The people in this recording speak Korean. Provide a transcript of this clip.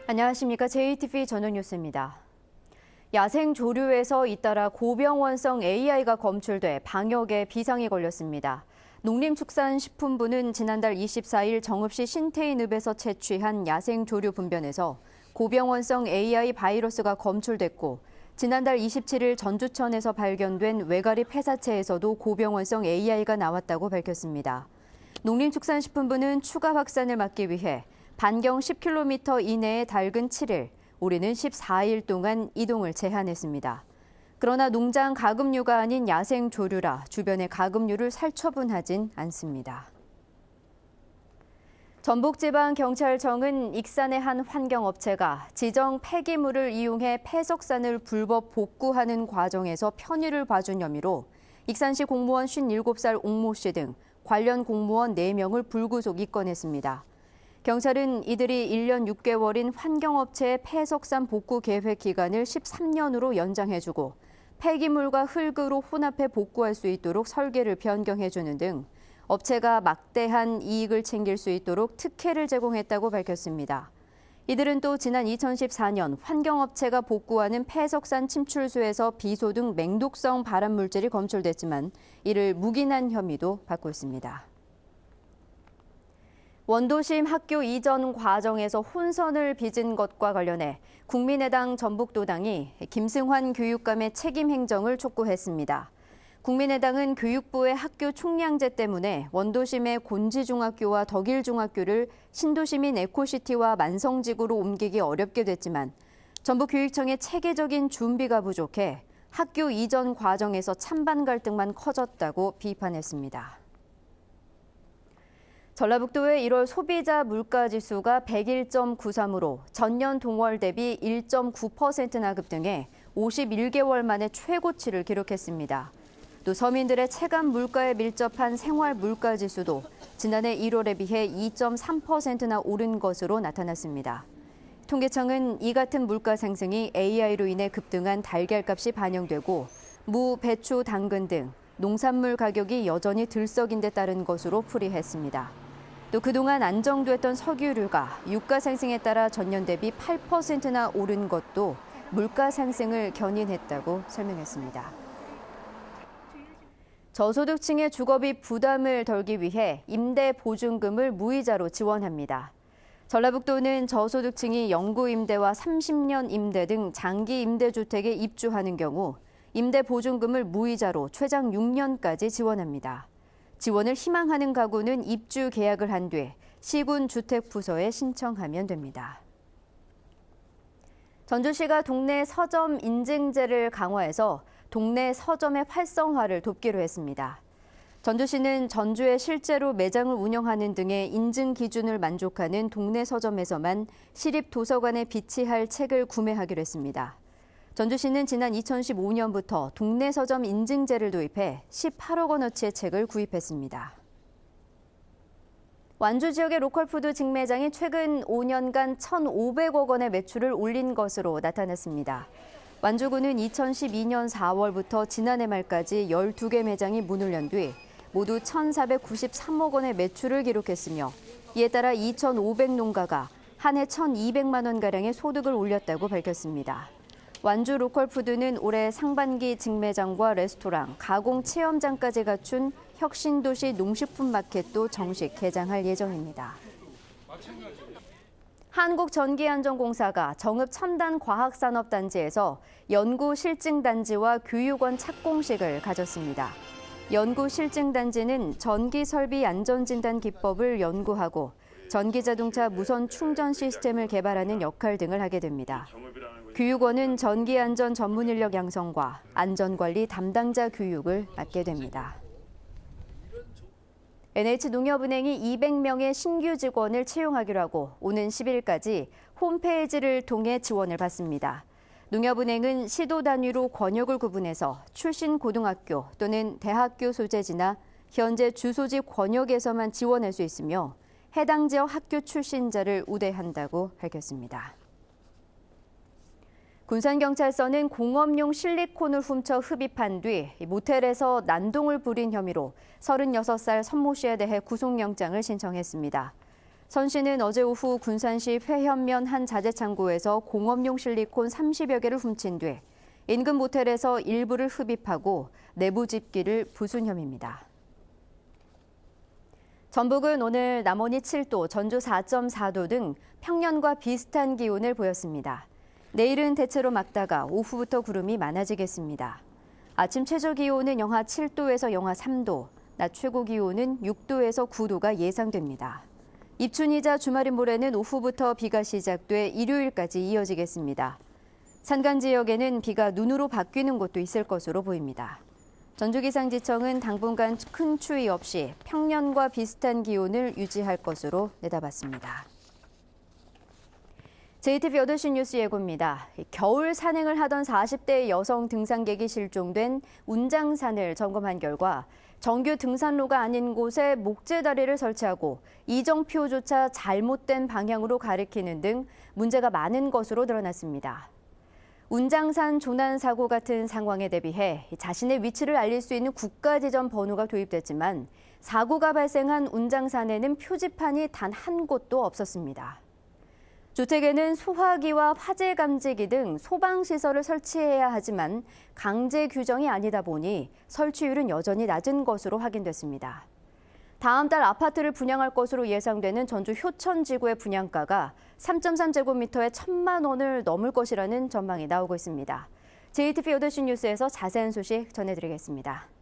안녕하십니까. JTV 저녁 뉴스입니다. 야생 조류에서 잇따라 고병원성 AI가 검출돼 방역에 비상이 걸렸습니다. 농림축산식품부는 지난달 24일 정읍시 신태인읍에서 채취한 야생 조류 분변에서 고병원성 AI 바이러스가 검출됐고, 지난달 27일 전주천에서 발견된 외가리 폐사체에서도 고병원성 AI가 나왔다고 밝혔습니다. 농림축산식품부는 추가 확산을 막기 위해 반경 10km 이내의 닭은 7일, 오리는 14일 동안 이동을 제한했습니다. 그러나 농장 가금류가 아닌 야생 조류라 주변의 가금류를 살처분하진 않습니다. 전북지방경찰청은 익산의 한 환경업체가 지정 폐기물을 이용해 폐석산을 불법 복구하는 과정에서 편의를 봐준 혐의로 익산시 공무원 57살 옥모 씨 등 관련 공무원 4명을 불구속 입건했습니다. 경찰은 이들이 1년 6개월인 환경업체의 폐석산 복구 계획 기간을 13년으로 연장해주고 폐기물과 흙으로 혼합해 복구할 수 있도록 설계를 변경해주는 등 업체가 막대한 이익을 챙길 수 있도록 특혜를 제공했다고 밝혔습니다. 이들은 또 지난 2014년 환경업체가 복구하는 폐석산 침출수에서 비소 등 맹독성 발암물질이 검출됐지만 이를 묵인한 혐의도 받고 있습니다. 원도심 학교 이전 과정에서 혼선을 빚은 것과 관련해 국민의당 전북도당이 김승환 교육감의 책임 행정을 촉구했습니다. 국민의당은 교육부의 학교 총량제 때문에 원도심의 곤지중학교와 덕일중학교를 신도시민 에코시티와 만성지구로 옮기기 어렵게 됐지만 전북교육청의 체계적인 준비가 부족해 학교 이전 과정에서 찬반 갈등만 커졌다고 비판했습니다. 전라북도의 1월 소비자 물가지수가 101.93으로 전년 동월 대비 1.9%나 급등해 51개월 만에 최고치를 기록했습니다. 또 서민들의 체감 물가에 밀접한 생활 물가지수도 지난해 1월에 비해 2.3%나 오른 것으로 나타났습니다. 통계청은 이 같은 물가 상승이 AI로 인해 급등한 달걀값이 반영되고 무, 배추, 당근 등 농산물 가격이 여전히 들썩인 데 따른 것으로 풀이했습니다. 또 그동안 안정됐던 석유류가 유가 상승에 따라 전년 대비 8%나 오른 것도 물가 상승을 견인했다고 설명했습니다. 저소득층의 주거비 부담을 덜기 위해 임대 보증금을 무이자로 지원합니다. 전라북도는 저소득층이 영구 임대와 30년 임대 등 장기 임대주택에 입주하는 경우 임대 보증금을 무이자로 최장 6년까지 지원합니다. 지원을 희망하는 가구는 입주 계약을 한 뒤 시군주택부서에 신청하면 됩니다. 전주시가 동네 서점 인증제를 강화해서 동네 서점의 활성화를 돕기로 했습니다. 전주시는 전주에 실제로 매장을 운영하는 등의 인증 기준을 만족하는 동네 서점에서만 시립도서관에 비치할 책을 구매하기로 했습니다. 전주시는 지난 2015년부터 동네 서점 인증제를 도입해 18억 원어치의 책을 구입했습니다. 완주 지역의 로컬푸드 직매장이 최근 5년간 1,500억 원의 매출을 올린 것으로 나타났습니다. 완주구는 2012년 4월부터 지난해 말까지 12개 매장이 문을 연 뒤 모두 1,493억 원의 매출을 기록했으며 이에 따라 2,500농가가 한 해 1,200만 원가량의 소득을 올렸다고 밝혔습니다. 완주 로컬푸드는 올해 상반기 직매장과 레스토랑, 가공 체험장까지 갖춘 혁신도시 농식품 마켓도 정식 개장할 예정입니다. 한국전기안전공사가 정읍 첨단과학산업단지에서 연구실증단지와 교육원 착공식을 가졌습니다. 연구실증단지는 전기설비 안전진단 기법을 연구하고 전기자동차 무선 충전 시스템을 개발하는 역할 등을 하게 됩니다. 교육원은 전기안전 전문 인력 양성과 안전관리 담당자 교육을 맡게 됩니다. NH농협은행이 200명의 신규 직원을 채용하기로 하고 오는 10일까지 홈페이지를 통해 지원을 받습니다. 농협은행은 시도 단위로 권역을 구분해서 출신 고등학교 또는 대학교 소재지나 현재 주소지 권역에서만 지원할 수 있으며 해당 지역 학교 출신자를 우대한다고 밝혔습니다. 군산경찰서는 공업용 실리콘을 훔쳐 흡입한 뒤 모텔에서 난동을 부린 혐의로 36살 선모 씨에 대해 구속영장을 신청했습니다. 선 씨는 어제 오후 군산시 회현면 한 자재창고에서 공업용 실리콘 30여 개를 훔친 뒤 인근 모텔에서 일부를 흡입하고 내부 집기를 부순 혐의입니다. 전북은 오늘 남원이 7도, 전주 4.4도 등 평년과 비슷한 기온을 보였습니다. 내일은 대체로 맑다가 오후부터 구름이 많아지겠습니다. 아침 최저 기온은 영하 7도에서 영하 3도, 낮 최고 기온은 6도에서 9도가 예상됩니다. 입춘이자 주말인 모레는 오후부터 비가 시작돼 일요일까지 이어지겠습니다. 산간 지역에는 비가 눈으로 바뀌는 곳도 있을 것으로 보입니다. 전주기상지청은 당분간 큰 추위 없이 평년과 비슷한 기온을 유지할 것으로 내다봤습니다. JTB 8시 뉴스 예고입니다. 겨울 산행을 하던 40대 여성 등산객이 실종된 운장산을 점검한 결과 정규 등산로가 아닌 곳에 목재다리를 설치하고 이정표조차 잘못된 방향으로 가리키는 등 문제가 많은 것으로 드러났습니다. 운장산 조난 사고 같은 상황에 대비해 자신의 위치를 알릴 수 있는 국가지점 번호가 도입됐지만 사고가 발생한 운장산에는 표지판이 단 한 곳도 없었습니다. 주택에는 소화기와 화재 감지기 등 소방시설을 설치해야 하지만 강제 규정이 아니다 보니 설치율은 여전히 낮은 것으로 확인됐습니다. 다음 달 아파트를 분양할 것으로 예상되는 전주 효천지구의 분양가가 3.3제곱미터에 1,000만 원을 넘을 것이라는 전망이 나오고 있습니다. JTB 8시 뉴스에서 자세한 소식 전해드리겠습니다.